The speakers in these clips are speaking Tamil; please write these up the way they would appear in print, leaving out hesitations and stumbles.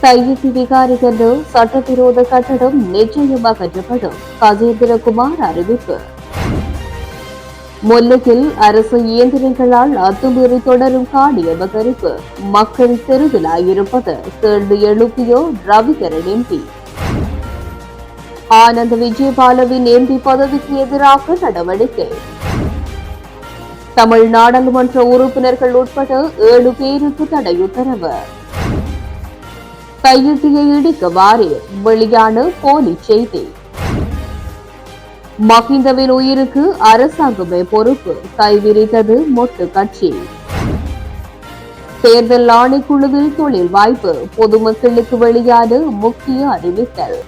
தையிட்டி விகாரிகள் சட்டவிரோத கட்டடம் நிச்சயம் அகற்றப்படும் கஜேந்திரகுமார் அறிவிப்பு. முல்லையில் அரசு இயந்திரங்களால் அத்துமீறி தொடரும் காணி அபகரிப்பு, மக்கள் தெருவிலாயிருப்பது கேள்வி எழுப்பியோர் ரவிகரன் எம்பி. ஆனந்த் விஜயபாலவின் எம்பி பதவிக்கு எதிராக நடவடிக்கை. தமிழ் நாடாளுமன்ற உறுப்பினர்கள் உட்பட 7 பேருக்கு தடை உத்தரவு. கையெழுத்தியை இடிக்க வாரீர், வெளியான போலி செய்தி. மஹிந்தவின் உயிருக்கு அரசாங்கமே பொறுப்பு, கைவிரித்தது மொட்டு கட்சி. தேர்தல் ஆணைக்குழுவில் தொழில் வாய்ப்பு, பொதுமக்களுக்கு வெளியான முக்கிய அறிவித்தல்.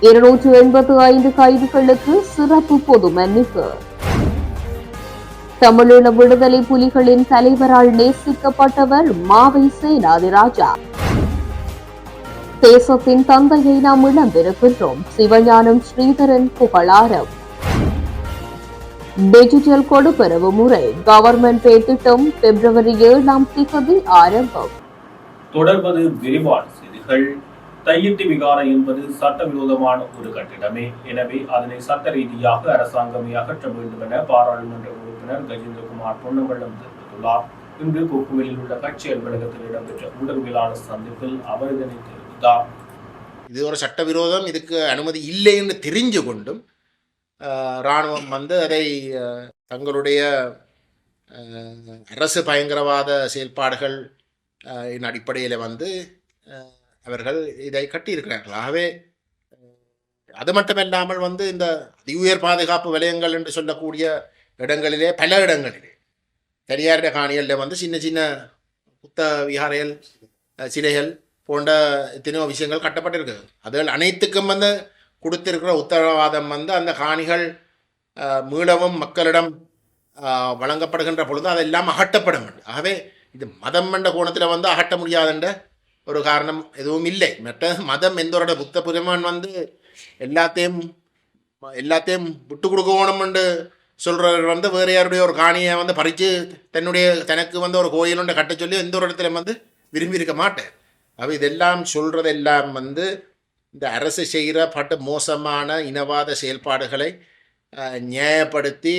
285 கைதிகளுக்கு சிறப்பு பொது மன்னிப்பு. தமிழீழ விடுதலை புலிகளின் தலைவரால் நேசிக்கப்பட்டவர் மாவை சேனாதிராஜா. தேசத்தின் தந்தையை நாம் இழந்திருக்கின்றோம், சிவஞானம் ஸ்ரீதரன் புகழாரம். டிஜிட்டல் கொடுப்பனவு முறை கவர்மெண்ட் பே திட்டம் பிப்ரவரி 7 ஆரம்பம். தொடர்வது விரிவான செய்திகள். தையிட்டி விகாரை என்பது சட்டவிரோதமான ஒரு கட்டிடமே. எனவே அதனை சட்ட ரீதியாக அரசாங்கமே அகற்ற வேண்டும் என பாராளுமன்ற உறுப்பினர் கஜேந்திரகுமார் பொன்னம்பலம் தெரிவித்துள்ளார். இன்று கொக்குவெளியில் உள்ள கட்சி அலுவலகத்தில் இடம்பெற்ற ஊடகவியலாளர் சந்திப்பில் அவர் இதனை தெரிவித்தார். இது ஒரு சட்டவிரோதம், இதுக்கு அனுமதி இல்லை என்று தெரிஞ்சு கொண்டும் இராணுவம் அதை தங்களுடைய அரசு பயங்கரவாத செயல்பாடுகள் அடிப்படையில் அவர்கள் இதை கட்டியிருக்கிறார்கள். ஆகவே அது மட்டுமல்லாமல் இந்த அதிஉயர் பாதுகாப்பு வலயங்கள் என்று சொல்லக்கூடிய இடங்களிலே பல இடங்களிலே தனியாருடைய காணிகளில் சின்ன சின்ன புத்த விகாரைகள், சிலைகள் போன்ற எத்தனையோ விஷயங்கள் கட்டப்பட்டிருக்கு. அதுகள் அனைத்துக்கும் கொடுத்திருக்கிற உத்தரவாதம் அந்த காணிகள் மீளவும் மக்களிடம் வழங்கப்படுகின்ற பொழுது அதெல்லாம் அகற்றப்பட வேண்டும். ஆகவே இது மதம் என்ற கோணத்தில் அகற்ற முடியாதுன்ற ஒரு காரணம் எதுவும் இல்லை. மற்ற மதம் எந்தோட புத்த புரிமான் எல்லாத்தையும் விட்டு கொடுக்கணும் என்று சொல்கிறவர் வேறு யாருடைய ஒரு காணியை பறித்து தனக்கு ஒரு கோயில் ஒன்றை கட்ட சொல்லி எந்த ஒரு இடத்துல விரும்பி இருக்க மாட்டேன். அப்போ இதெல்லாம் சொல்கிறதெல்லாம் இந்த அரசு செய்கிற பட்ட மோசமான இனவாத செயல்பாடுகளை நியாயப்படுத்தி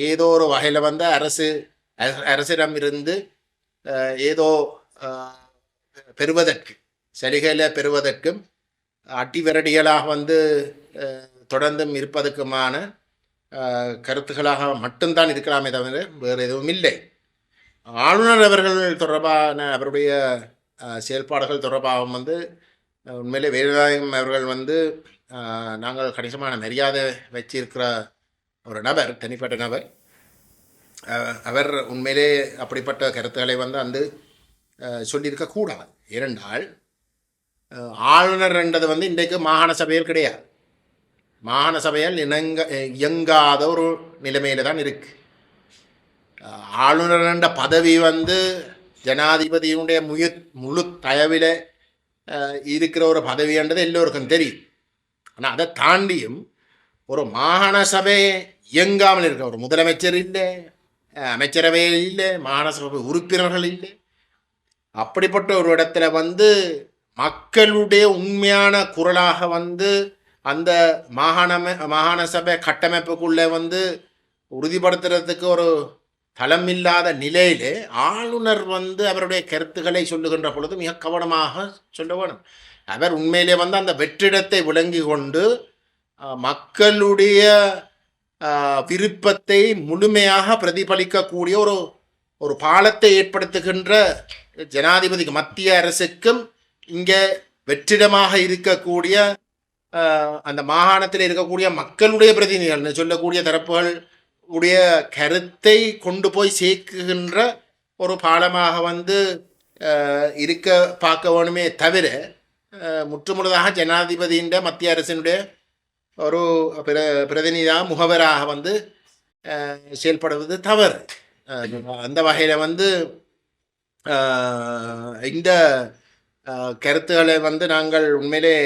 ஏதோ ஒரு வகையில் அரசிடம் இருந்து ஏதோ பெறுவதற்கு, சலுகையில் பெறுவதற்கும் அட்டிவரடிகளாக தொடர்ந்தும் இருப்பதற்குமான கருத்துக்களாக மட்டும்தான் இருக்கலாமே தவிர வேறு எதுவும் இல்லை. ஆளுநர் அவர்கள் தொடர்பான அவருடைய செயல்பாடுகள் தொடர்பாக உண்மையிலே வேலுநாயகம் அவர்கள் நாங்கள் கணிசமான மரியாதை வச்சிருக்கிற ஒரு நபர், தனிப்பட்ட நபர். அவர் உண்மையிலே அப்படிப்பட்ட கருத்துக்களை சொல்லியிருக்கக்கூடாது. ஏனென்றால் ஆளுநர் என்றது இன்றைக்கு மாகாண சபையில் கிடையாது. மாகாண சபையால் இயங்காத ஒரு நிலைமையில் தான் இருக்கு. ஆளுநர் என்ற பதவி ஜனாதிபதியினுடைய முழு தயவில் இருக்கிற ஒரு பதவி என்றது எல்லோருக்கும் தெரியும். ஆனால் அதை தாண்டியும் ஒரு மாகாண சபை இயங்காமல் இருக்க, ஒரு முதலமைச்சர் இல்லை, அமைச்சரவை இல்லை, மாகாண சபை உறுப்பினர்கள் இல்லை. அப்படிப்பட்ட ஒரு இடத்துல மக்களுடைய உண்மையான குரலாக அந்த மாகாண சபை கட்டமைப்புக்குள்ளே உறுதிப்படுத்துறதுக்கு ஒரு தளமில்லாத நிலையிலே ஆளுநர் அவருடைய கருத்துக்களை சொல்லுகின்ற பொழுது மிக கவனமாக சொல்ல வேணும். அவர் உண்மையிலே அந்த வெற்றிடத்தை விளங்கி கொண்டு மக்களுடைய விருப்பத்தை முழுமையாக பிரதிபலிக்கக்கூடிய ஒரு பாலத்தை ஏற்படுத்துகின்ற ஜனாதிபதிக்கு, மத்திய அரசுக்கும் இங்கே வெற்றிடமாக இருக்கக்கூடிய அந்த மாகாணத்தில் இருக்கக்கூடிய மக்களுடைய பிரதிநிதிகள் சொல்லக்கூடிய தரப்புகள் உடைய கருத்தை கொண்டு போய் சேர்க்குகின்ற ஒரு பாலமாக இருக்க பார்க்க வேணுமே தவிர முற்றுமுழுதாக ஜனாதிபதியின் மத்திய அரசினுடைய ஒரு பிரதிநிதியாக முகவராக செயல்படுவது தவறு. அந்த வகையில் இந்த கருத்துக்களை நாங்கள் உண்மையிலே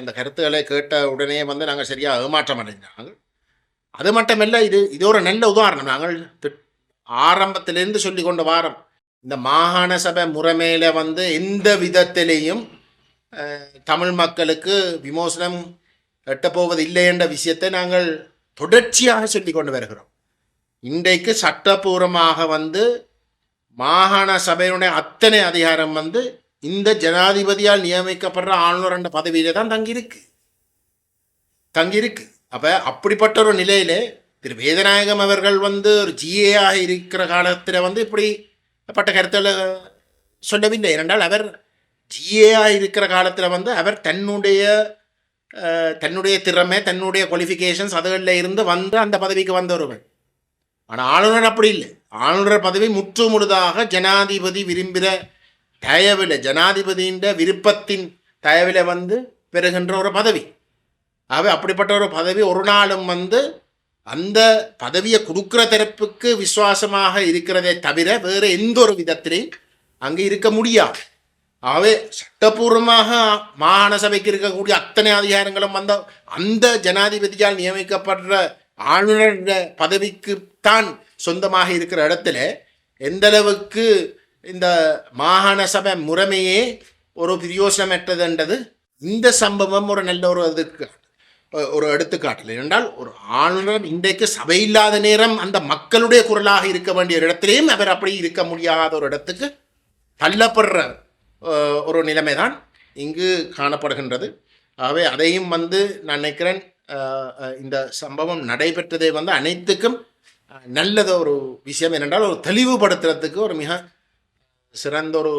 அந்த கருத்துக்களை கேட்ட உடனே நாங்கள் சரியாக ஏமாற்றம் அடைஞ்சாங்க. அது மட்டுமல்ல, இது ஒரு நல்ல உதாரணம். நாங்கள் ஆரம்பத்திலிருந்து சொல்லி கொண்ட வாரம் இந்த மாகாண சபை முறைமையில வந்து எந்த விதத்திலேயும் தமிழ் மக்களுக்கு விமோசனம் எட்டப்போவது இல்லை என்ற விஷயத்தை நாங்கள் தொடர்ச்சியாக சொல்லிக் கொண்டு வருகிறோம். இன்றைக்கு சட்டபூர்வமாக வந்து மாகாண சபையினுடைய அத்தனை அதிகாரம் வந்து இந்த ஜனாதிபதியால் நியமிக்கப்படுற ஆளுநர் என்ற பதவியில தான் தங்கியிருக்கு. அப்போ அப்படிப்பட்ட ஒரு நிலையிலே திரு வேதநாயகம் அவர்கள் வந்து ஒரு ஜிஏயாக இருக்கிற காலத்தில் வந்து இப்படிப்பட்ட கருத்தில் சொல்லவில்லை. ஏனென்றால் அவர் ஜிஏயாக இருக்கிற காலத்தில் வந்து அவர் தன்னுடைய திறமை, தன்னுடைய குவாலிஃபிகேஷன்ஸ் அதுகளில் இருந்து வந்து அந்த பதவிக்கு வந்தவர்கள். ஆனால் ஆளுநர் அப்படி இல்லை. ஆளுநர் பதவி முற்று முழுதாக ஜனாதிபதி விரும்புகிற தயவில், ஜனாதிபதியின் விருப்பத்தின் தயவில் வந்து பெறுகின்ற ஒரு பதவி. ஆகவே அப்படிப்பட்ட ஒரு பதவி ஒரு நாளும் வந்து அந்த பதவியை கொடுக்குற தரப்புக்கு விசுவாசமாக இருக்கிறதே தவிர வேறு எந்த ஒரு விதத்திலையும் அங்கே இருக்க முடியாது. ஆகவே சட்டபூர்வமாக மாகாண சபைக்கு இருக்கக்கூடிய அத்தனை அதிகாரங்களும் வந்த அந்த ஜனாதிபதியால் நியமிக்கப்படுற ஆளுநர் பதவிக்குத்தான் சொந்தமாக இருக்கிற இடத்துல எந்த அளவுக்கு இந்த மாகாண சபை முறைமையே ஒரு பிரயோசனமற்றதுன்றது இந்த சம்பவம் ஒரு நல்ல ஒரு எடுத்துக்காட்டல். என்றால் ஒரு ஆளுநர் இன்றைக்கு சபை இல்லாத நேரம் அந்த மக்களுடைய குரலாக இருக்க வேண்டிய இடத்திலேயும் அவர் அப்படி இருக்க முடியாத ஒரு இடத்துக்கு தள்ளப்படுற ஒரு நிலைமை தான் இங்கு காணப்படுகின்றது. ஆகவே அதையும் வந்து நான் நினைக்கிறேன் இந்த சம்பவம் நடைபெற்றதை வந்து அனைத்துக்கும் நல்லது ஒரு விஷயம். என்னென்றால் ஒரு தெளிவுபடுத்துறதுக்கு ஒரு மிக சிறந்த ஒரு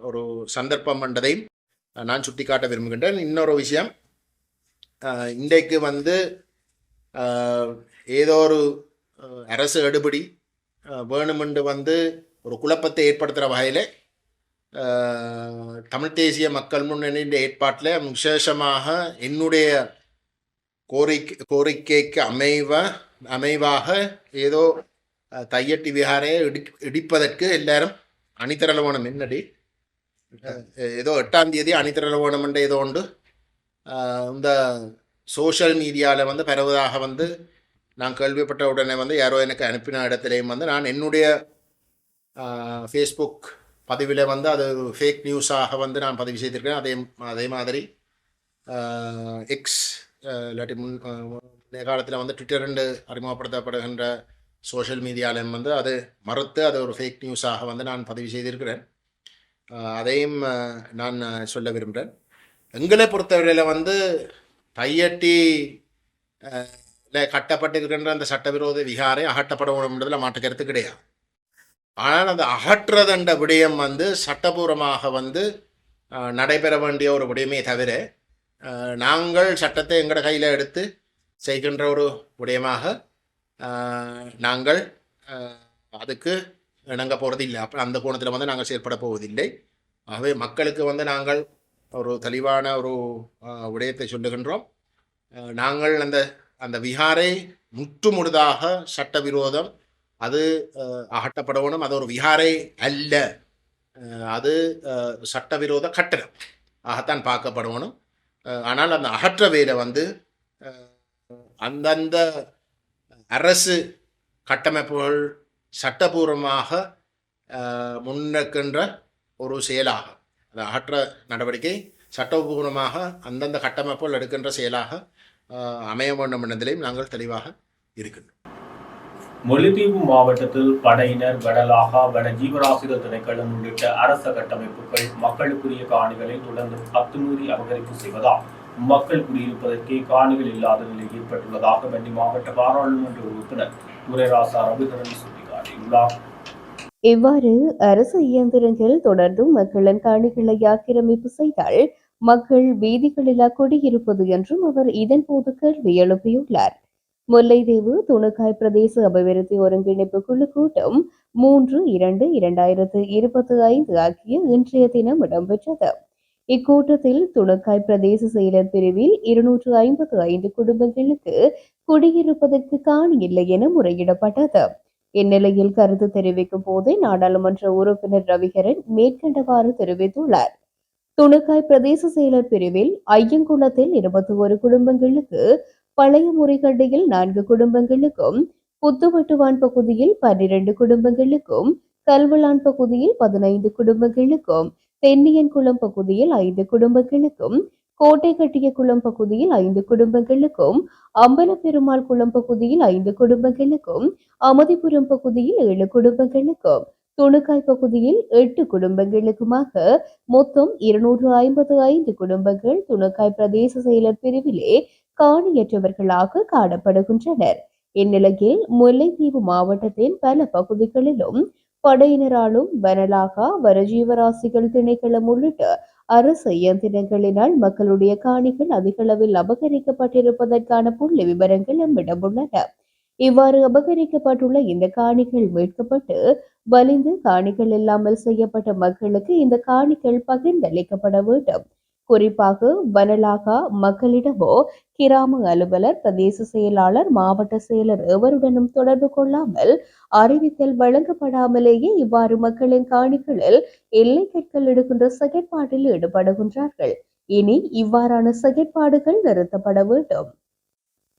ஒரு சந்தர்ப்பம் என்றதையும் நான் சுட்டிக்காட்ட விரும்புகின்றேன். இன்னொரு விஷயம், இன்றைக்கு வந்து ஏதோ ஒரு அரசு எடுபடி வேணுமென்று வந்து ஒரு குழப்பத்தை ஏற்படுத்துகிற வகையில் தமிழ் தேசிய மக்கள் முன்னணியின் ஏற்பாட்டில் விசேஷமாக என்னுடைய கோரிக்கைக்கு அமைவாக ஏதோ தையட்டி விகாரையை இடிப்பதற்கு எல்லாரும் அணிதிரள வேணும். என்னடி ஏதோ 8ஆம் தேதி அணிதிரள வேணும் என்ற ஏதோ உண்டு இந்த சோஷியல் மீடியாவில் வந்து பரவதாக வந்து நான் கேள்விப்பட்ட உடனே வந்து யாரோ எனக்கு அனுப்பின இடத்துலையும் வந்து நான் என்னுடைய ஃபேஸ்புக் பதிவில் வந்து அது ஃபேக் நியூஸாக வந்து நான் பதிவு செய்திருக்கேன். அதே மாதிரி எக்ஸ் இல்லாட்டி முன்னே காலத்தில் வந்து ட்விட்டர் என்று அறிமுகப்படுத்தப்படுகின்ற சோஷியல் மீடியாவிலும் வந்து அது மறுத்து அது ஒரு ஃபேக் நியூஸாக வந்து நான் பதிவு செய்திருக்கிறேன். அதையும் நான் சொல்ல விரும்புகிறேன். எங்களை பொறுத்தவரையில் வந்து தையட்டி கட்டப்பட்டிருக்கின்ற அந்த சட்டவிரோத விகாரை அகற்றப்பட வேண்டும்ன்றதில் மாற்று கருத்து கிடையாது. ஆனால் அந்த அகற்றுறதுன்ற விடயம் வந்து சட்டபூர்வமாக வந்து நடைபெற வேண்டிய ஒரு விடயமே தவிர நாங்கள் சட்டத்தை எங்களோட கையில் எடுத்து செய்கின்ற ஒரு விடயமாக நாங்கள் அதுக்கு இணங்க போகிறதில்லை. அப்போ அந்த கோணத்தில் வந்து நாங்கள் செயல்பட போவதில்லை. ஆகவே மக்களுக்கு வந்து நாங்கள் ஒரு தெளிவான ஒரு விடயத்தை சொல்லுகின்றோம். நாங்கள் அந்த விகாரை முற்றுமுழுதாக சட்டவிரோதம், அது அகற்றப்படணும். அது ஒரு விகாரை அல்ல, அது சட்டவிரோத கட்டணம் ஆகத்தான் பார்க்கப்படணும். ஆனால் அந்த அகற்ற வேலை வந்து அந்தந்த அரசு கட்டமைப்புகள் சட்டபூர்வமாக முன்னெடுக்கின்ற ஒரு செயலாகும். அந்த அகற்ற நடவடிக்கை சட்டபூர்வமாக அந்தந்த கட்டமைப்புகள் எடுக்கின்ற செயலாக அமைய வேண்டும் என்பதிலையும் நாங்கள் தெளிவாக இருக்கின்றோம். முல்லைத்தீவு மாவட்டத்தில் படையினர், வடலாகா, வட ஜீவராசிர திணைக்களம் உள்ளிட்ட அரச கட்டமைப்புகள் மக்களுக்குரிய காணிகளை தொடர்ந்து அத்துமீறி அபகரிப்பு செய்வதால் மக்கள் குடியிருப்பதற்கே காணிகள் இல்லாத நிலை ஏற்பட்டுள்ளதாக வன்னி மாவட்ட பாராளுமன்ற உறுப்பினர் துரைராசா ரவிகரன் சுட்டிக்காட்டியுள்ளார். இவ்வாறு அரசு இயந்திரங்கள் தொடர்ந்தும் மக்களின் காணிகளை ஆக்கிரமிப்பு செய்தால் மக்கள் வீதிகளில் குடியிருப்பது என்றும் அவர் இதன்போது கேள்வி எழுப்பியுள்ளார். முல்லைத்தீவு துணுக்காய் பிரதேச அபிவிருத்தி ஒருங்கிணைப்பு குழு கூட்டம் 3/2/2025 ஆகிய இன்றைய தினம் இடம்பெற்றது. இக்கூட்டத்தில் துணுக்காய் பிரதேச செயலர் பிரிவில் 255 குடும்பங்களுக்கு குடியிருப்பதற்கு காணி இல்லை என முறையிடப்பட்டது. இந்நிலையில் கருத்து தெரிவிக்கும் போதே நாடாளுமன்ற உறுப்பினர் ரவிகரன் மேற்கண்டவாறு தெரிவித்துள்ளார். துணுக்காய் பிரதேச செயலர் பிரிவில் ஐயங்குளத்தில் 21 குடும்பங்களுக்கு, பழைய முறைகண்டியில் 4 குடும்பங்களுக்கும், புத்துவட்டுவான் பகுதியில் 12 குடும்பங்களுக்கும், கல்வளான் பகுதியில் 15 குடும்பங்களுக்கும், தென்னியன்குளம் பகுதியில் 5 குடும்பங்களுக்கும், கோட்டை கட்டிய குளம் பகுதியில் 5 குடும்பங்களுக்கும், அம்பலப்பெருமாள் குளம் பகுதியில் 5 குடும்பங்களுக்கும், அமதிபுரம் பகுதியில் 7 குடும்பங்களுக்கும், துணுக்காய் பகுதியில் 8 குடும்பங்களுக்குமாக மொத்தம் 255 குடும்பங்கள் துணுக்காய் பிரதேச செயலர் பிரிவிலே காணியற்றவர்களாக காணப்படுகின்றனர். இந்நிலையில் முல்லைத்தீவு மாவட்டத்தின் பல பகுதிகளிலும் படையினராலும் வனலாகா வனஜீவராசிகள் திணைக்களம் உள்ளிட்ட அரசு இயந்திரங்களினால் மக்களுடைய காணிகள் அதிகளவில் அபகரிக்கப்பட்டிருப்பதற்கான புள்ளி விவரங்கள் நம்மிடம் உள்ளன. இவ்வாறு அபகரிக்கப்பட்டுள்ள இந்த காணிகள் மீட்கப்பட்டு வலிந்து காணிகள் இல்லாமல் செய்யப்பட்ட மக்களுக்கு இந்த காணிகள் பகிர்ந்தளிக்கப்பட வேண்டும். குறிப்பாக வனலாகா மக்களிடமோ கிராம அலுவலர், பிரதேச செயலாளர், மாவட்ட செயலர் எவருடனும் தொடர்பு கொள்ளாமல் அறிவித்தல் வழங்கப்படாமலேயே இவ்வாறு மக்களின் காணிகளில் எல்லை கற்கள் எடுக்கின்ற செயற்பாட்டில் ஈடுபடுகின்றார்கள். இனி இவ்வாறான செயற்பாடுகள் நிறுத்தப்பட வேண்டும்.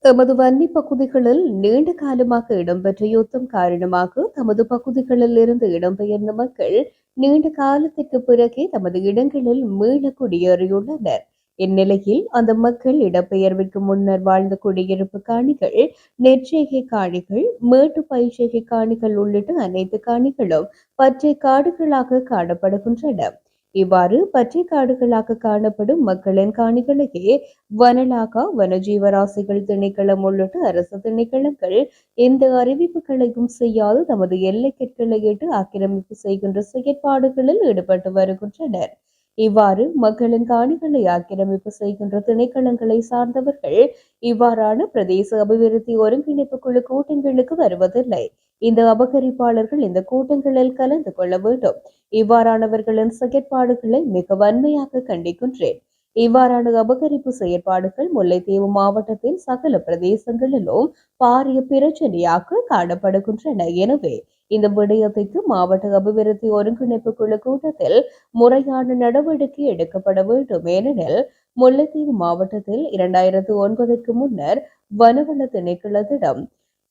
தமது வன்னி பகுதிகளில் நீண்ட காலமாக இடம்பெற்ற யுத்தம் காரணமாக தமது பகுதிகளில் இருந்து இடம்பெயர்ந்த மக்கள் நீண்ட காலத்திற்கு பிறகே தமது இடங்களில் மீள குடியேறியுள்ளனர். இந்நிலையில் அந்த மக்கள் இடம்பெயர்விற்கு முன்னர் வாழ்ந்த குடியிருப்பு காணிகள், நெற்செய்கை காணிகள், மேட்டு பயிர்ச்செய்கை காணிகள் உள்ளிட்ட அனைத்து காணிகளும் பச்சை காடுகளாக காணப்படுகின்றன. இவ்வாறு பச்சை காடுகளாக காணப்படும் மக்களின் காணிகளையே வனலாகா வனஜீவராசிகள் திணைக்களம் உள்ளிட்ட அரசு திணைக்களங்கள் எந்த அறிவிப்புகளையும் செய்யாது தமது எல்லை கற்களையிட்டு ஆக்கிரமிப்பு செய்கின்ற செயற்பாடுகளில் ஈடுபட்டு வருகின்றனர். இவ்வாறு மக்களின் காணிகளை ஆக்கிரமிப்பு செய்கின்ற திணைக்களங்களை சார்ந்தவர்கள் இவ்வாறான பிரதேச அபிவிருத்தி ஒருங்கிணைப்பு குழு கூட்டங்களுக்கு வருவதில்லை. இந்த அபகரிப்பாளர்கள் இந்த கூட்டங்களில் கலந்து கொள்ள வேண்டும். இவ்வாறானவர்களின் செயற்பாடுகளை மிக வன்மையாக கண்டிக்கின்றேன். இவ்வாறான அபகரிப்பு செயற்பாடுகள் முல்லைத்தீவு மாவட்டத்தின் சகல பிரதேசங்களிலும் பாரிய பிரச்சனையாக காணப்படுகின்றன. எனவே இந்த விடயத்திற்கு மாவட்ட அபிவிருத்தி ஒருங்கிணைப்பு குழு கூட்டத்தில் முறையான நடவடிக்கை எடுக்கப்பட வேண்டும். ஏனெனில் முல்லைத்தீவு மாவட்டத்தில் 2009க்கு முன்னர் வனவள திணைக்களத்திடம்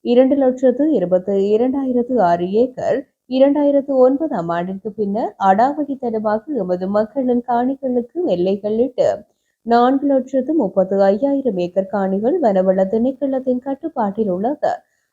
2,22,600 ஏக்கர், 2009ஆம் ஆண்டிற்கு பின்னர் அடாவடித்தனமாக எமது மக்களின் காணிகளுக்கு எல்லைகளிட்டு 4,35,000 ஏக்கர் காணிகள் வனவள திணைக்களத்தின் கட்டுப்பாட்டில் உள்ளது.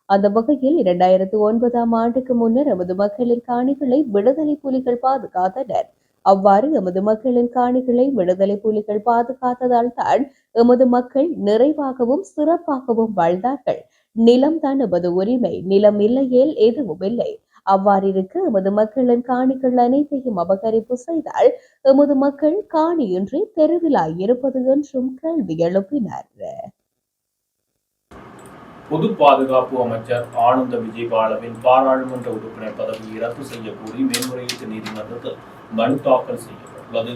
அந்த வகையில் 2009ஆம் ஆண்டுக்கு முன்னர் எமது மக்களின் காணிகளை விடுதலை புலிகள் பாதுகாத்தனர். அவ்வாறு எமது மக்களின் காணிகளை விடுதலை புலிகள் பாதுகாத்ததால் தான் எமது மக்கள் நிறைவாகவும் சிறப்பாகவும் வாழ்ந்தார்கள். நிலம் தான் எமது உரிமை, நிலம் இல்லையேல் எதுவும் இல்லை. அவ்வாறிருக்க எமது மக்களின் காணிகள் அனைத்தையும் அபகரிப்பு செய்தால் எமது மக்கள் காணியின்றி தெருவிலாய் இருப்பது என்றும் கேள்வி எழுப்பினர். பொது பாதுகாப்பு அமைச்சர் ஆனந்த விஜயபாலவின் பாராளுமன்ற உறுப்பினர் பதவியை ரத்து செய்ய கோரி மேல்முறையீட்டு நீதிமன்றத்தில் மனு தாக்கல் செய்யப்பட்டுள்ளது.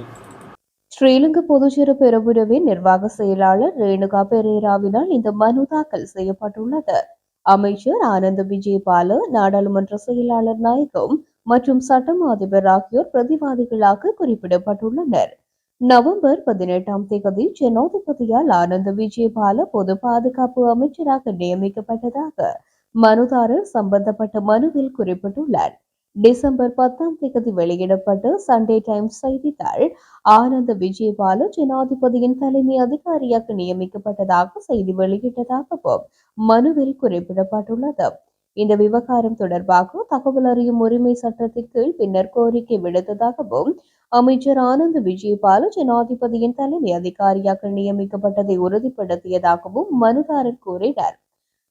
ஸ்ரீலங்கா பொதுச்சிறு பெரமுனவின் நிர்வாக செயலாளர் ரேணுகா பெரேராவினால் இந்த மனு தாக்கல் செய்யப்பட்டுள்ளது. அமைச்சர் ஆனந்த விஜயபால, நாடாளுமன்ற செயலாளர் நாயகம் மற்றும் சட்டம் அதிபர் ஆகியோர் பிரதிவாதிகளாக குறிப்பிடப்பட்டுள்ளனர். நவம்பர் 18ஆம் தேதி ஜனாதிபதியால் ஆனந்த விஜயபால பொது பாதுகாப்பு அமைச்சராக நியமிக்கப்பட்டதாக மனுதாரர் சம்பந்தப்பட்ட மனுவில் குறிப்பிட்டுள்ளார். டிசம்பர் 10ஆம் தேதி வெளியிடப்பட்ட சண்டே டைம்ஸ் செய்தித்தாள் ஆனந்த விஜயபால ஜனாதிபதியின் தலைமை அதிகாரியாக நியமிக்கப்பட்டதாக செய்தி வெளியிட்டதாகவும் மனுவில் குறிப்பிடப்பட்டுள்ளது. இந்த விவகாரம் தொடர்பாக தகவல் அறியும் உரிமை சட்டத்தின் கீழ் பின்னர் கோரிக்கை விடுத்ததாகவும் அமைச்சர் ஆனந்த விஜயபால ஜனாதிபதியின் தலைமை அதிகாரியாக நியமிக்கப்பட்டதை உறுதிப்படுத்தியதாகவும் மனுதாரர் கூறினார்.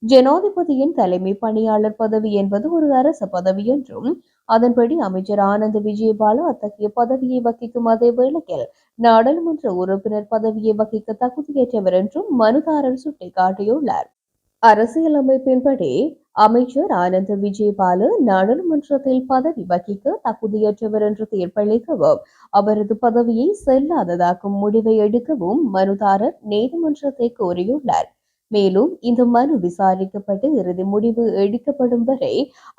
ஜனாதிபதியின் தலைமை பணியாளர் பதவி என்பது ஒரு அரசு பதவி என்றும், அதன்படி அமைச்சர் ஆனந்த விஜயபால அத்தகைய பதவியை வகிக்கும் அதே வேளையில் நாடாளுமன்ற உறுப்பினர் பதவியை வகிக்க தகுதியற்றவர் என்றும் மனுதாரர் சுட்டிக்காட்டியுள்ளார். அரசியலமைப்பின்படி அமைச்சர் ஆனந்த விஜயபால நாடாளுமன்றத்தில் பதவி வகிக்க தகுதியற்றவர் என்று தீர்ப்பளிக்கவும் அவரது பதவியை செல்லாததாக்கும் முடிவை எடுக்கவும் மனுதாரர் நீதிமன்றத்தை கோரியுள்ளார். மேலும் இந்த மனு விசாரிக்கப்பட்டு இறுதி முடிவு எடுக்கப்படும் வரை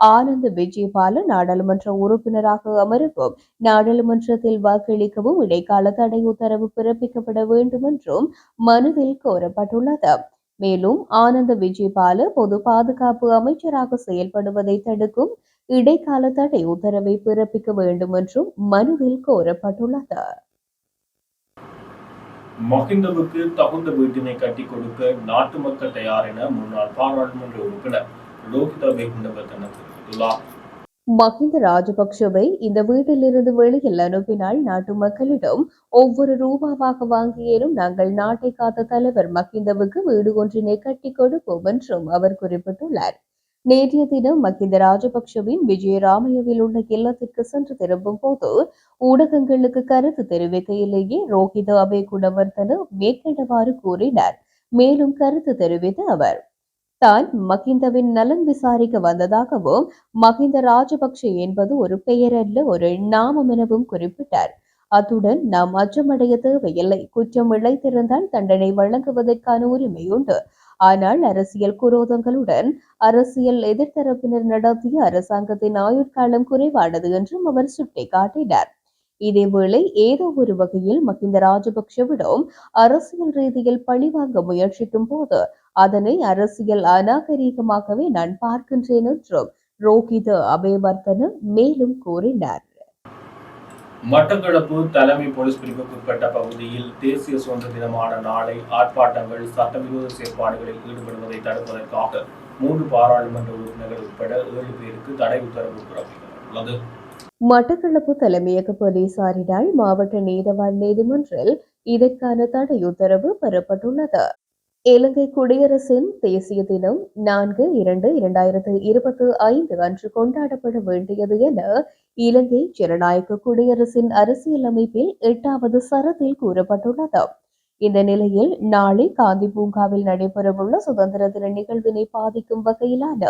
ஆனந்த விஜயபால நாடாளுமன்ற உறுப்பினராக அமரவும் நாடாளுமன்றத்தில் வாக்களிக்கவும் இடைக்கால தடை உத்தரவு பிறப்பிக்கப்பட வேண்டும் என்றும் மனுவில் கோரப்பட்டுள்ளது. மேலும் ஆனந்த விஜயபால பொது பாதுகாப்பு அமைச்சராக செயல்படுவதை தடுக்கும் இடைக்கால தடை உத்தரவை பிறப்பிக்க வேண்டும் என்றும் மனுவில் கோரப்பட்டுள்ளது. மஹிந்தவுக்கு தகுந்த வீட்டினை கட்டிக் கொடுக்க நாட்டு மக்கள் தயார் என முன்னாள் பாராளுமன்ற உறுப்பினர் லோகித வேகுண்டவர்தன தெரிவித்துள்ளார். மஹிந்த ராஜபக்ஷவை இந்த வீட்டிலிருந்து வெளியில் அனுப்பினால் நாட்டு மக்களிடம் ஒவ்வொரு ரூபாவாக வாங்கியேனும் நாங்கள் நாட்டை காத்த தலைவர் மஹிந்தவுக்கு வீடு ஒன்றினை கட்டிக் கொடுப்போம் என்றும் அவர் குறிப்பிட்டுள்ளார். நேற்றைய தினம் மஹிந்த ராஜபக்ஷவின் விஜயராமயவில் உள்ள இல்லத்திற்கு சென்று திரும்பும் போது ஊடகங்களுக்கு கருத்து தெரிவிக்கையிலேயே ரோஹித அபே குணவர்தன மேற்கண்டவாறு கூறினார். மேலும் கருத்து தெரிவித்த அவர் தான் மஹிந்தவின் நலன் விசாரிக்க வந்ததாகவும் மஹிந்த ராஜபக்ஷ என்பது ஒரு பெயரல்ல ஒரு நாமம் எனவும் குறிப்பிட்டார். அத்துடன் நாம் அச்சமடைய தேவையில்லை, குற்றம் இழைத்திருந்தால் தண்டனை வழங்குவதற்கான உரிமை உண்டு. ஆனால் அரசியல் குரோதங்களுடன் அரசியல் எதிர்த்தரப்பினர் நடத்திய அரசாங்கத்தின் ஆயுட்காலம் குறைவானது என்றும் அவர் சுட்டிக்காட்டினார். இதேவேளை ஏதோ ஒரு வகையில் மஹிந்த ராஜபக்ஷவிடம் அரசியல் ரீதியில் பழிவாங்க முயற்சிக்கும் போது அதனை அரசியல் அநாகரீகமாகவே நான் பார்க்கின்றேன் என்றும் ரோஹித அபேவர்தன மேலும் கூறினார். மட்டக்களப்பு தலைமை போலீஸ் பிரிவுக்குட்பட்ட பகுதியில் தேசிய சுதந்திர தினமான நாளை ஆர்ப்பாட்டங்கள் சட்டவிரோத செயற்பாடுகளில் ஈடுபடுவதை தடுப்பதற்காக 3 பாராளுமன்ற உறுப்பினர்கள் உட்பட 7 பேருக்கு தடை உத்தரவு பிறப்பிக்கப்பட்டுள்ளது. மட்டக்களப்பு தலைமையக போலீசாரினால் மாவட்ட நீதவான் நீதிமன்றில் இதற்கான தடை உத்தரவு பெறப்பட்டுள்ளது. இலங்கை குடியரசின் தேசிய தினம் 4/2/2025 அன்று கொண்டாடப்பட வேண்டியது என இலங்கை ஜனநாயக குடியரசின் அரசியலமைப்பில் 8வது சரத்தில் கூறப்பட்டுள்ளது. இந்த நிலையில் நாளை காந்தி பூங்காவில் நடைபெறவுள்ள சுதந்திர தின நிகழ்வினை பாதிக்கும் வகையிலான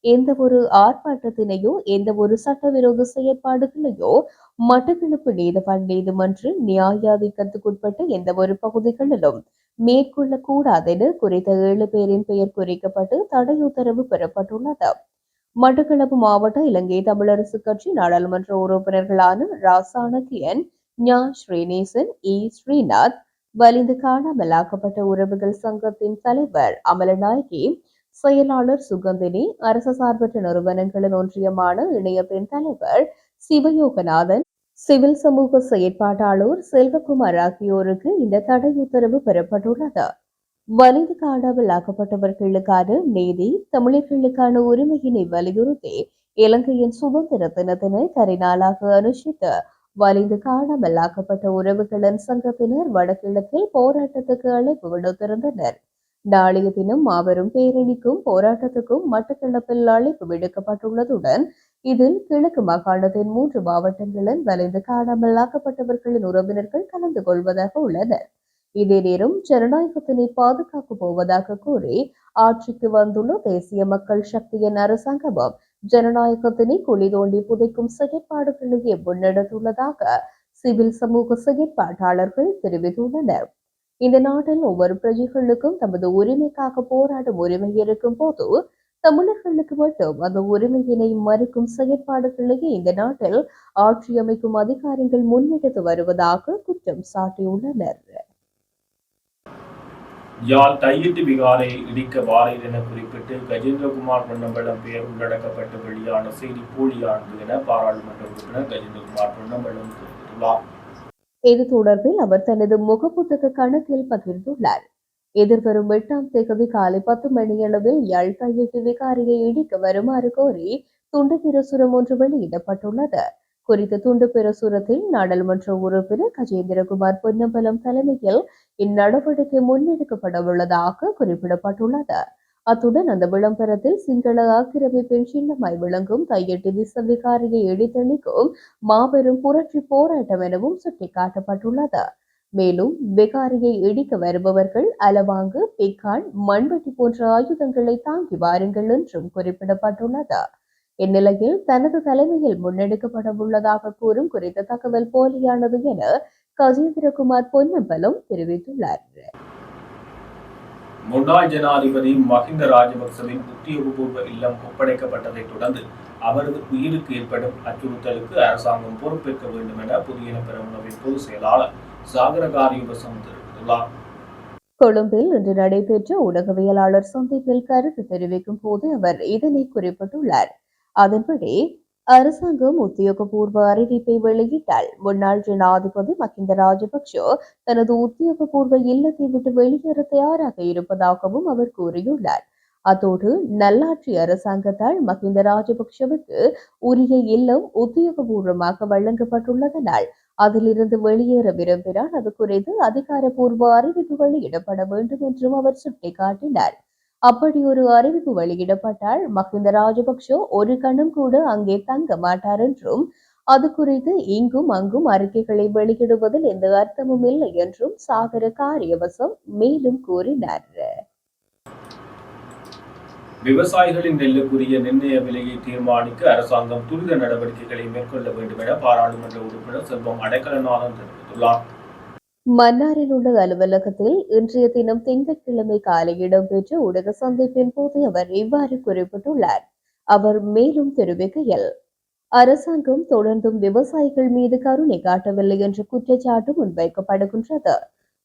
எந்த ஒரு ஆர்ப்பாட்டத்தினையோ எந்த ஒரு சட்டவிரோத செயற்பாடுகளையோ மட்டக்களப்பு நீதவான் நீதிமன்ற நியாயாதிக்கத்துக்குட்பட்ட எந்த ஒரு பகுதிகளிலும் மேற்கொள்ளக்கூடாதென குறித்த 7 பேரின் பெயர் குறிக்கப்பட்டு தடை உத்தரவு பெறப்பட்டுள்ளது. மட்டக்களப்பு மாவட்ட இலங்கை தமிழரசு கட்சி நாடாளுமன்ற உறுப்பினர்களான ராசானகியன், ஞா ஸ்ரீநேசன், ஸ்ரீநாத், வலிந்து காணாமலாக்கப்பட்ட உறவுகள் சங்கத்தின் தலைவர் அமலநாயகி, செயலாளர் சுகந்தினி, அரசு சார்பற்ற நிறுவனங்களின் ஒன்றியமான இணையத்தின் தலைவர் சிவயோகநாதன், சிவில் சமூக செயற்பாட்டாளர் செல்வகுமார் ஆகியோருக்கு இந்த தடை உத்தரவு பெறப்பட்டுள்ளது. வலிந்து காணாமல் ஆக்கப்பட்டவர்களுக்கான நீதி, தமிழர்களுக்கான உரிமையினை வலியுறுத்தி இலங்கையின் சுதந்திர தினத்தினை கரிநாளாக அனுஷ்டித்து வலிந்து காணாமல் ஆக்கப்பட்ட உறவுகளின் சங்கத்தினர் வடகிழக்கில் போராட்டத்துக்கு அழைப்பு விடுத்திருந்தனர். நாளைய தினம் மாபெரும் பேரணிக்கும் போராட்டத்துக்கும் மட்டக்களப்பில் அழைப்பு விடுக்கப்பட்டுள்ளதுடன் இதில் கிழக்கு மாகாணத்தின் 3 மாவட்டங்களில் வலிந்து காணாமல் ஆக்கப்பட்டவர்களின் உறவினர்கள் கலந்து கொள்வதாக உள்ளனர். இதே நேரம் ஜனநாயகத்தினை பாதுகாக்கப் போவதாக கூறி ஆட்சிக்கு வந்துள்ள தேசிய மக்கள் சக்தியின் அரசாங்கமும் ஜனநாயகத்தினை குழி தோண்டி புதைக்கும் செயற்பாடுகளையே முன்னெடுத்துள்ளதாக சிவில் சமூக செயற்பாட்டாளர்கள் தெரிவித்துள்ளனர். இந்த நாட்டில் ஒவ்வொரு பிரஜைகளுக்கும் தமது உரிமைக்காக போராடும் உரிமை இருக்கும் போது தமிழர்களுக்கு மட்டும் அந்த உரிமையினை மறுக்கும் செயற்பாடுகளையே இந்த நாட்டில் ஆட்சி அமைக்கும் அதிகாரிகள் முன்னெடுத்து வருவதாக குற்றம் சாட்டியுள்ளனர். யாழ் தையிட்டு விகாரை இடிக்க வாரீர் என குறிப்பிட்டு கஜேந்திரகுமார் பொன்னம்பலம் பெயர் உள்ளடக்கப்பட்டு வெளியான செய்தி போலியானது என பாராளுமன்ற உறுப்பினர் கஜேந்திரகுமார் பொன்னம்பலம் தெரிவித்துள்ளார். இது தொடர்பில் அவர் தனது முகப்புத்தக கணக்கில் பகிர்ந்துள்ளார். எதிர்வரும் 8ஆம் தேதி காலை 10 மணியளவில் யாழ் தையிட்டு விகாரியை இடிக்க வருமாறு கோரி துண்டு பிரசுரம் ஒன்று வெளியிடப்பட்டுள்ளது. குறித்த துண்டு பிரசுரத்தில் நாடாளுமன்ற உறுப்பினர் கஜேந்திரகுமார் பொன்னம்பலம் தலைமையில் இந்நடவடிக்கை முன்னெடுக்கப்பட உள்ளதாக குறிப்பிடப்பட்டுள்ளது. அத்துடன் அந்த விளம்பரத்தில் சிங்கள ஆக்கிரமிப்பின் சின்னமாய் விளங்கும் தையிட்டு திசவிகாரியை இடித்தளிக்கும் மாபெரும் புரட்சி போராட்டம் எனவும் சுட்டிக்காட்டப்பட்டுள்ளது. மேலும் விகாரியை இடிக்க வருபவர்கள் அலவாங்கு, பிக்கான், மண்வெட்டி போன்ற ஆயுதங்களை தாங்கி வாருங்கள் என்றும் குறிப்பிடப்பட்டுள்ளது. இந்நிலையில் தனது தலைமையில் முன்னெடுக்கப்பட உள்ளதாக கூறும் குறித்த தகவல் போலியானது என கஜேந்திரகுமார் பொன்னம்பலம் தெரிவித்துள்ளார். முன்னாள் ஜனாதிபதி மஹிந்த ராஜபக்சவின் உத்தியோகபூர்வ இல்லம் ஒப்படைக்கப்பட்டதை தொடர்ந்து அவரது உயிருக்கு ஏற்படும் அச்சுறுத்தலுக்கு அரசாங்கம் பொறுப்பேற்க வேண்டும் என புதிய பெரமுனவின் பொதுச் செயலாளர் சாகர காரியவசம் தெரிவித்துள்ளார். கொழும்பில் இன்று நடைபெற்ற ஊடகவியலாளர் சந்திப்பில் கருத்து தெரிவிக்கும் போது அவர் இதனை குறிப்பிட்டுள்ளார். அதன்படி அரசாங்கம் உத்தியோகபூர்வ அறிவிப்பை வெளியிட்டால் முன்னாள் ஜனாதிபதி மஹிந்த ராஜபக்ஷ தனது உத்தியோகபூர்வ இல்லத்தை விட்டு வெளியேற தயாராக இருப்பதாகவும் அவர் கூறியுள்ளார். அத்தோடு நல்லாட்சி அரசாங்கத்தால் மஹிந்த ராஜபக்ஷவுக்கு உரிய இல்லம் உத்தியோகபூர்வமாக வழங்கப்பட்டுள்ளதனால் அதிலிருந்து வெளியேற விரும்பினால் அது குறித்து அதிகாரப்பூர்வ அறிவிப்பு வெளியிடப்பட வேண்டும் என்றும் அவர் சுட்டிக்காட்டினார். அப்படி ஒரு அறிவிப்பு வெளியிடப்பட்டால் மஹிந்த ராஜபக்ஷ ஒரு கணம் கூட அங்கே தங்க மாட்டார் என்றும் அது குறித்து இங்கும் அங்கும் அறிக்கைகளை வெளியிடுவதில் எந்த அர்த்தமும் இல்லை என்றும் சாகர காரியவசம் மேலும் கூறினார். விவசாயிகளின் நெல்லுக்குரிய நிர்ணய விலையை தீர்மானிக்க அரசாங்கம் துரித நடவடிக்கைகளை மேற்கொள்ள வேண்டும் என பாராளுமன்ற உறுப்பினர் செல்வம் அடைக்கலநாதன் தெரிவித்துள்ளார். மன்னாரில் உள்ள அலுவலகத்தில் இன்றைய தினம் திங்கட்கிழமை காலை இடம்பெற்ற ஊடக சந்திப்பின் போது அவர் இவ்வாறு குறிப்பிட்டுள்ளார். அவர் மேலும் தெரிவிக்கையில், அரசாங்கம் தொடர்ந்தும் விவசாயிகள் மீது கருணை காட்டவில்லை என்ற குற்றச்சாட்டு முன்வைக்கப்படுகின்றது.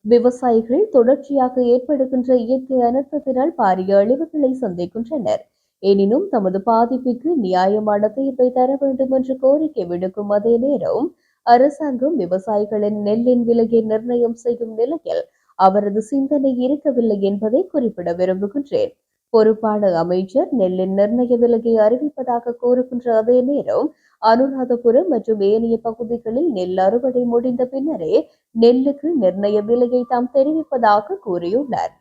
விவசாயிகள் தொடர்ச்சியாக ஏற்படுகின்ற இயற்கை அனர்த்தத்தினால் பாரிய அழிவுகளை சந்திக்கின்றனர். எனினும் தமது பாதிப்புக்கு நியாயமான தீர்வை தர வேண்டும் என்று கோரிக்கை விடுக்கும் அதே நேரம் அரசாங்கம் விவசாயிகளின் நெல்லின் விலையை நிர்ணயம் செய்யும் நிலையில் அவரது சிந்தனை இருக்கவில்லை என்பதை குறிப்பிட விரும்புகின்றேன். பொறுப்பான அமைச்சர் நெல்லின் நிர்ணய விலையை அறிவிப்பதாக கூறுகின்ற அதே நேரம் அனுராதபுரம் மற்றும் ஏனைய பகுதிகளில் நெல் அறுவடை முடிந்த பின்னரே நெல்லுக்கு நிர்ணய விலையை தாம் தெரிவிப்பதாக கூறியுள்ளார்.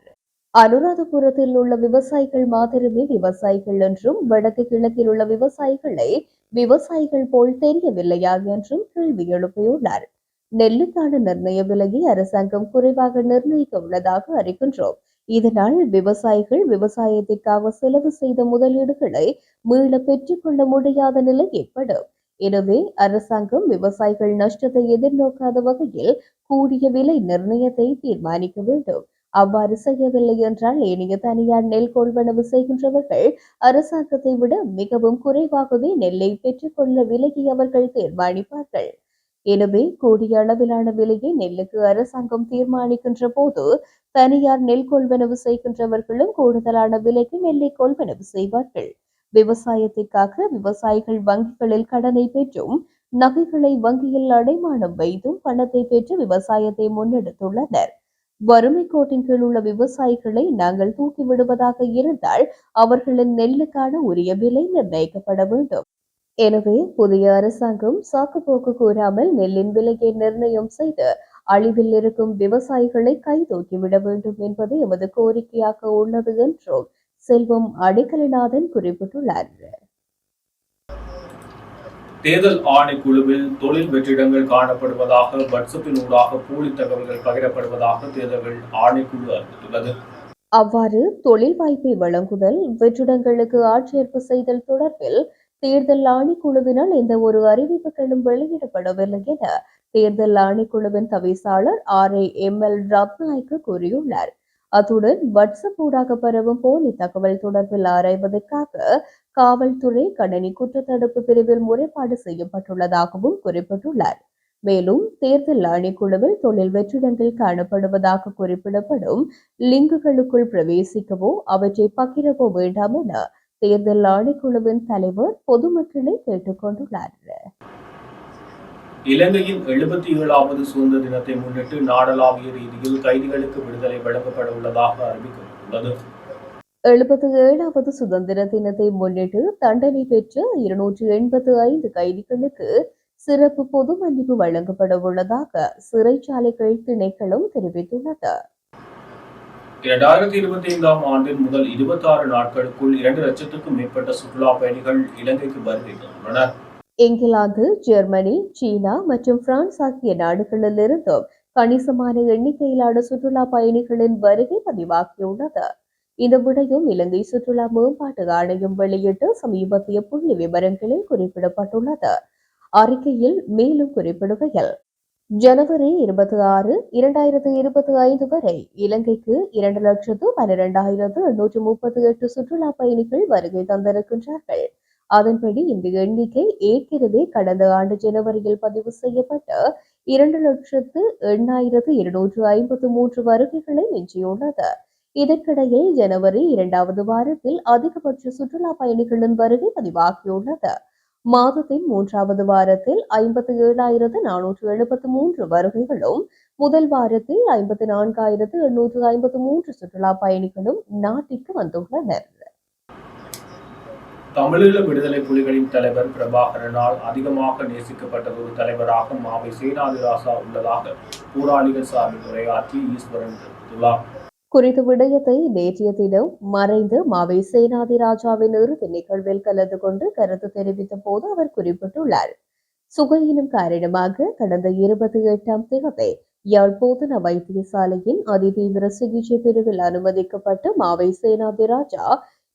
அனுராதபுரத்தில் உள்ள விவசாயிகள் மாத்திரமே விவசாயிகள் என்றும் வடக்கு கிழக்கில் உள்ள விவசாயிகளை விவசாயிகள் போல் தெரியவில்லையா என்றும் கேள்வி எழுப்பியுள்ளார். நெல்லுக்கான நிர்ணய விலையை அரசாங்கம் குறைவாக நிர்ணயிக்க உள்ளதாக அறிகின்றோம். இதனால் விவசாயிகள் விவசாயத்திற்காக செலவு செய்த முதலீடுகளை மீள பெற்றுக்கொள்ள முடியாத நிலை ஏற்படும். எனவே அரசாங்கம் விவசாயிகள் நஷ்டத்தை எதிர்நோக்காத வகையில் கூடிய விலை நிர்ணயத்தை தீர்மானிக்க வேண்டும். அவ்வாறு செய்யவில்லை என்றால் ஏனைய தனியார் நெல் கொள்வனவு செய்கின்றவர்கள் அரசாங்கத்தை விட மிகவும் குறைவாகவே நெல்லை பெற்றுக்கொள்ள விலையை அவர்கள் தீர்மானிப்பார்கள். எனவே கூடிய அளவிலான விலையை நெல்லுக்கு அரசாங்கம் தீர்மானிக்கின்ற போது தனியார் நெல் கொள்வனவு செய்கின்றவர்களும் கூடுதலான விலைக்கு நெல்லை கொள்வனவு செய்வார்கள். விவசாயத்திற்காக விவசாயிகள் வங்கிகளில் கடனை பெற்றும் நகைகளை வங்கியில் அடைமானம் வைத்தும் பணத்தை பெற்று விவசாயத்தை முன்னெடுத்துள்ளனர். வறுமை கோட்டின் கீழ் உள்ள விவசாயிகளை நாங்கள் தூக்கி விடுவதாக இருந்தால் அவர்களின் நெல்லுக்கான உரிய விலை நிர்ணயிக்கப்பட வேண்டும். எனவே புதிய அரசாங்கம் சாக்குப்போக்கு கூறாமல் நெல்லின் விலையை நிர்ணயம் செய்து அழிவில் இருக்கும் விவசாயிகளை கை தூக்கிவிட வேண்டும் என்பது எமது கோரிக்கையாக உள்ளது என்றும் செல்வம் அடைக்கலநாதன் குறிப்பிட்டுள்ளார். தேர்தல் ஆணைக்குழுவில் தொழில் வெற்றிடங்கள் காணப்படுவதாக வாட்ஸ்அப்பின் ஊடாக போலி தகவல்கள் பகிரப்படுவதாக தேர்தல்கள் ஆணைக்குழு அறிவித்துள்ளது. அவ்வாறு தொழில் வாய்ப்பை வழங்குதல், வெற்றிடங்களுக்கு ஆட்சேர்ப்பு செய்தல் தொடர்பில் தேர்தல் ஆணைக்குழுவினால் எந்த ஒரு அறிவிப்புகளும் வெளியிடப்படவில்லை என தேர்தல் ஆணைக்குழுவின் தவிசாளர் RAML ரத்நாயக்க கூறியுள்ளார். அத்துடன் வாட்ஸ்அப் ஊடாக பரவும் போலி தகவல் தொடர்பில் ஆராய்வதற்காக காவல்துறை கணனி குற்றத்தடுப்பு பிரிவில் முறைப்பாடு செய்யப்பட்டுள்ளதாகவும் குறிப்பிட்டுள்ளார். மேலும் தேர்தல் ஆணைக்குழுவில் தொழில் வெற்றிடங்கள் காணப்படுவதாக குறிப்பிடப்படும் லிங்குகளுக்குள் பிரவேசிக்கவோ அவற்றை பகிரவோ வேண்டாம் என தேர்தல் ஆணைக்குழுவின் தலைவர் பொதுமக்களை கேட்டுக் கொண்டுள்ளார். இலங்கையின் 77வது சுதந்திர தினத்தை முன்னிட்டு நாடளாவிய ரீதியில் கைதிகளுக்கு விடுதலை வழங்கப்பட உள்ளதாக அறிவிக்கப்பட்டுள்ளது. 77வது சுதந்திர தினத்தை முன்னிட்டு தண்டனை பெற்ற 285 கைதிகளுக்கு சிறப்பு பொது மன்னிப்பு வழங்கப்பட உள்ளதாக சிறைச்சாலைகள் திணைக்களம் தெரிவித்துள்ளது. 2025ஆம் ஆண்டின் முதல் 26 நாட்களுக்குள் 2 லட்சத்துக்கும் மேற்பட்ட சுற்றுலா பயணிகள் இலங்கைக்கு வருகை தந்துள்ளனர். இங்கிலாந்து, ஜெர்மனி, சீனா மற்றும் பிரான்ஸ் ஆகிய நாடுகளிலிருந்தும் கணிசமான எண்ணிக்கையிலான சுற்றுலா பயணிகளின் வருகை பதிவாகியுள்ளது. இந்த விடயம் இலங்கை சுற்றுலா மேம்பாட்டு ஆணையம் வெளியிட்ட சமீபத்திய புள்ளி விவரங்களில் குறிப்பிடப்பட்டுள்ளது. அறிக்கையில் மேலும் குறிப்பிடுகையில், ஜனவரி 26, 2025 வரை இலங்கைக்கு 2,12,838 சுற்றுலா பயணிகள் வருகை தந்திருக்கின்றார்கள். அதன்படி இந்த எண்ணிக்கை ஏற்கனவே கடந்த ஆண்டு ஜனவரியில் பதிவு செய்யப்பட்ட 2,08,253 வருகைகளை மிஞ்சியுள்ளது. இதற்கிடையில் ஜனவரி 2வது வாரத்தில் அதிகபட்ச சுற்றுலா பயணிகளின் வருகை பதிவாகியுள்ளது. மாதத்தின் 3வது வாரத்தில் 57,473 வருகைகளும், முதல் வாரத்தில் 54,853 சுற்றுலா பயணிகளும் நாட்டிற்கு வந்துள்ளனர். தமிழீழ விடுதலை புலிகளின் தலைவர் பிரபாகரனால் அதிகமாக நேசிக்கப்பட்ட ஒரு தலைவராக மாவை சேனாதிராசா உள்ளதாக போராளிகள் சார்பில் உரையாற்றி ஈஸ்வரன் தெரிவித்துள்ளார். குறித்த விடயத்தை நேற்றைய தினம் மறைந்த மாவை சேனாதிராஜாவின் இறுதி நிகழ்வில் கலந்து கொண்டு கருத்து தெரிவித்த போது அவர் குறிப்பிட்டுள்ளார். சுகையினம் காரணமாக கடந்த 28ஆம் தேதி யாழ் போதனா வைத்தியசாலையின் அதிதீவிர சிகிச்சை பிரிவில் அனுமதிக்கப்பட்ட மாவை சேனாதிராஜா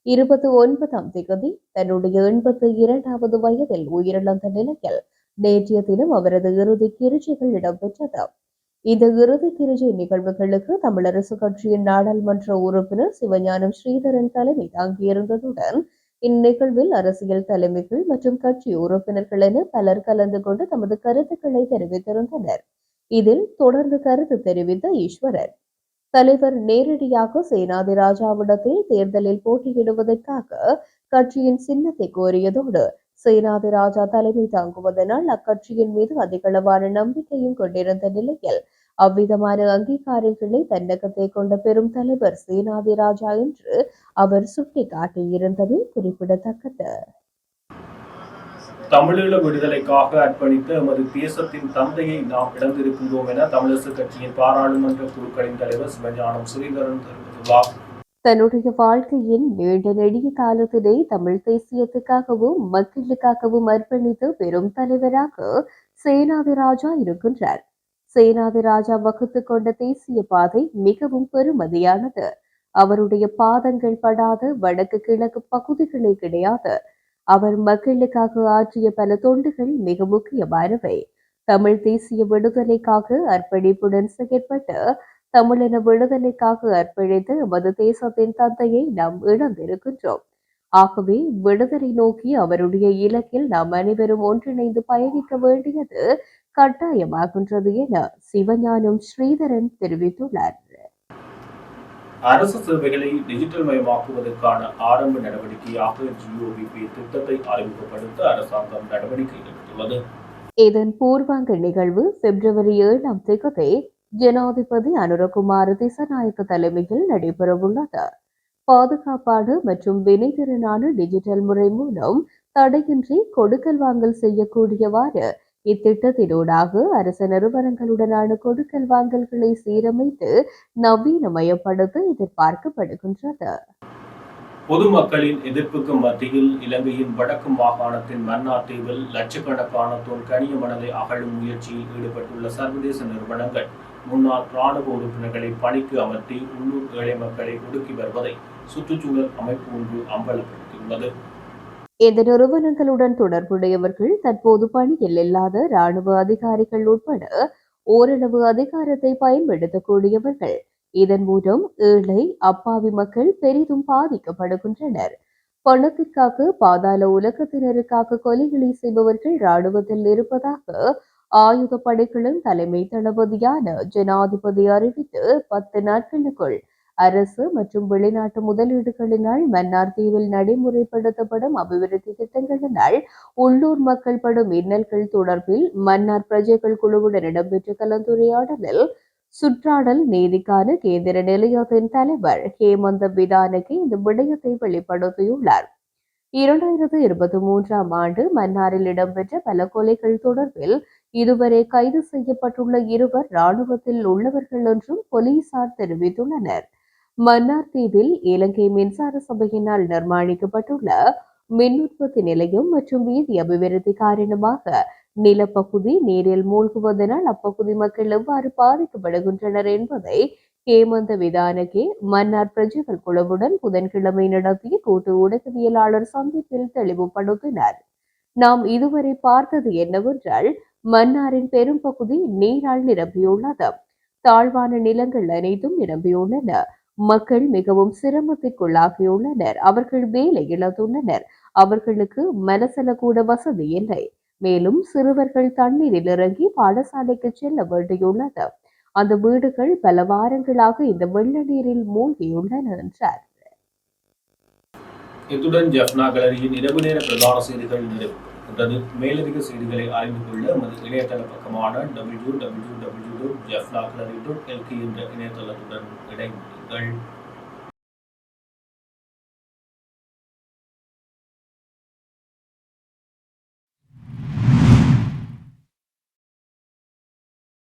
29ஆம் தேதி தன்னுடைய 82வது வயதில் உயிரிழந்த நிலையில் நேற்றைய தினம் அவரது இறுதி கிரிச்சைகள் இடம்பெற்றது. இந்த இறுதி கிரிச்சை நிகழ்வுகளுக்கு தமிழரசு கட்சியின் நாடாளுமன்ற உறுப்பினர் சிவஞானம் ஸ்ரீதரன் தலைமை தாங்கியிருந்ததுடன் இந்நிகழ்வில் அரசியல் தலைமைகள் மற்றும் கட்சி உறுப்பினர்கள் என பலர் கலந்து கொண்டு தமது கருத்துக்களை தெரிவித்திருந்தனர். இதில் தொடர்ந்து கருத்து தெரிவித்த ஈஸ்வரன், தலைவர் நேரடியாக சேனாதிராஜாவிடத்தில் தேர்தலில் போட்டியிடுவதற்காக கட்சியின் சின்னத்தை கோரியதோடு சேனாதிராஜா தலைமை தாங்குவதனால் அக்கட்சியின் மீது அதிகளவான நம்பிக்கையும் கொண்டிருந்த நிலையில் அவ்விதமான அங்கீகாரங்களை தன்னகத்தை கொண்ட பெரும் தலைவர் சேனாதிராஜா என்று அவர் சுட்டிக்காட்டியிருந்தது குறிப்பிடத்தக்கது. தமிழீழ விடுதலைக்காக அர்ப்பணித்த எமது தேசத்தின் தந்தையை நாம் இழந்திருக்கின்றோம் என தமிழரசு கட்சியின் பாராளுமன்ற குழுக்களின் தலைவர் சிவஞானம் ஸ்ரீதரன் தெரிவித்துள்ளார். தன்னுடைய வாழ்க்கையின் நீண்ட நெடிய காலத்தினை தமிழ் தேசியத்துக்காகவும் மக்களுக்காகவும் அர்ப்பணித்த பெரும் தலைவராக சேனாதிராஜா இருக்கின்றார். சேனாதிராஜா வகுத்து கொண்ட தேசிய பாதை மிகவும் பெருமதியானது. அவருடைய பாதங்கள் படாத வடக்கு கிழக்கு பகுதிகளே கிடையாது. அவர் மக்களுக்காக ஆற்றிய பல தொண்டுகள் மிக முக்கியமானவை. தமிழ் தேசிய விடுதலைக்காக அர்ப்பணிப்புடன் செயற்பட்டு தமிழின விடுதலைக்காக அர்ப்பணித்து எமது தேசத்தின் தந்தையை நாம் இழந்திருக்கின்றோம். ஆகவே விடுதலை நோக்கி அவருடைய இலக்கில் நாம் அனைவரும் ஒன்றிணைந்து பயணிக்க வேண்டியது கட்டாயமாகின்றது என சிவஞானம் ஸ்ரீதரன் தெரிவித்துள்ளார். அரசு சேவைகளை டிஜிட்டல் மயமாக்குவதற்கான ஆரம்ப நடவடிக்கையாக ஜிஓவிபி திட்டத்தை அறிமுகப்படுத்த அரசாங்கம் நடவடிக்கை எடுத்துள்ளது. இதன் பூர்வாங்க நிகழ்வு பிப்ரவரி 7ஆம் தேதி ஜனாதிபதி அனுரகுமார திசாநாயக்க தலைமையில் நடைபெறவுள்ளது. பாதுகாப்பான மற்றும் வினைத்திறனான டிஜிட்டல் முறை மூலம் தடையின்றி கொடுக்கல் வாங்கல் செய்யக்கூடியவாறு இத்திட்டத்தினூடாக அரசு நிறுவனங்களுடனான கொடுக்கல் வாங்கல்களை சீரமைத்து நவீனமயப்படுத்த எதிர்பார்க்கப்படுகின்றது. பொதுமக்களின் எதிர்ப்புக்கு மத்தியில் இலங்கையின் வடக்கு மாகாணத்தின் மன்னார் தீவில் லட்சக்கணக்கான தொன் கனிய மணலை அகழும் முயற்சியில் ஈடுபட்டுள்ள சர்வதேச நிறுவனங்கள் முன்னாள் ராணுவ உறுப்பினர்களை பணிக்கு அமர்த்தி உள்ளூர் ஏழை மக்களை ஒடுக்கி வருவதை சுற்றுச்சூழல் அமைப்பு ஒன்று அம்பலப்படுத்தியுள்ளது. இந்த நிறுவனங்களுடன் தொடர்புடையவர்கள் தற்போது பணியில் இல்லாத ராணுவ அதிகாரிகள் உட்பட ஓரளவு அதிகாரத்தை பயன்படுத்தக்கூடியவர்கள். இதன் மூலம் ஏழை அப்பாவி மக்கள் பெரிதும் பாதிக்கப்படுகின்றனர். பணத்திற்காக பாதாள உலகத்தினருக்காக கொலைகளை செய்பவர்கள் ராணுவத்தில் இருப்பதாக ஆயுத படைகளின் தலைமை தளபதியான ஜனாதிபதி அறிவித்து 10 நாட்களுக்குள் அரசு மற்றும் வெளிநாட்டு முதலீடுகளினால் மன்னார் தீவில் நடைமுறைப்படுத்தப்படும் அபிவிருத்தி திட்டங்களினால் உள்ளூர் மக்கள் படும் இன்னல்கள் தொடர்பில் மன்னார் பிரஜைகள் குழுவுடன் இடம்பெற்ற கலந்துரையாடலில் சுற்றாடல் நீதிக்கான கேந்திர நிலையத்தின் தலைவர் ஹேமந்த விதானகி இந்த விடயத்தை வெளிப்படுத்தியுள்ளார். 2023ஆம் ஆண்டு மன்னாரில் இடம்பெற்ற பல கொலைகள் தொடர்பில் இதுவரை கைது செய்யப்பட்டுள்ள 2 ராணுவத்தில் உள்ளவர்கள் என்றும் போலீசார் தெரிவித்துள்ளனர். மன்னார் தீவில் இலங்கை மின்சார சபையினால் நிர்மாணிக்கப்பட்டுள்ள மின் உற்பத்தி நிலையம் மற்றும் வீதி அபிவிருத்தி காரணமாக நிலப்பகுதி நீரில் மூழ்குவதனால் அப்பகுதி மக்கள் எவ்வாறு பாதிக்கப்படுகின்றனர் என்பதை ஹேமந்த விதானகே மன்னார் பிரஜைகள் குழுவுடன் புதன்கிழமை நடத்திய கூட்டு ஊடகவியலாளர் சந்திப்பில் தெளிவுபடுத்தினார். நாம் இதுவரை பார்த்தது என்னவென்றால் மன்னாரின் பெரும் பகுதி நீரால் நிரம்பியுள்ளது. தாழ்வான நிலங்கள் அனைத்தும் நிரம்பியுள்ளன. மக்கள் மிகவும் சிரமத்திற்குள்ளாகியுள்ளனர். அவர்கள் வேலை இழந்துள்ளனர். அவர்களுக்கு மனசல கூட வசதி இல்லை. மேலும் சிறுவர்கள் தண்ணீரில் இறங்கி பாடசாலைக்கு செல்ல வேண்டியுள்ளது. அந்த வீடுகள் பல வாரங்களாக இந்த வெள்ள நீரில் மூழ்கியுள்ளன என்றார். இத்துடன் ஜெஃப்னா கேலரியின் இரவு நேர பிரதான செய்திகள் நிறைவு. மேலதிக செய்திகளை அறிந்து கொள்ள நமது இணையதள பக்கமான www.jeffnagallery.lk என்ற இணையதளத்துடன் இணைந்துள்ளீர்கள்.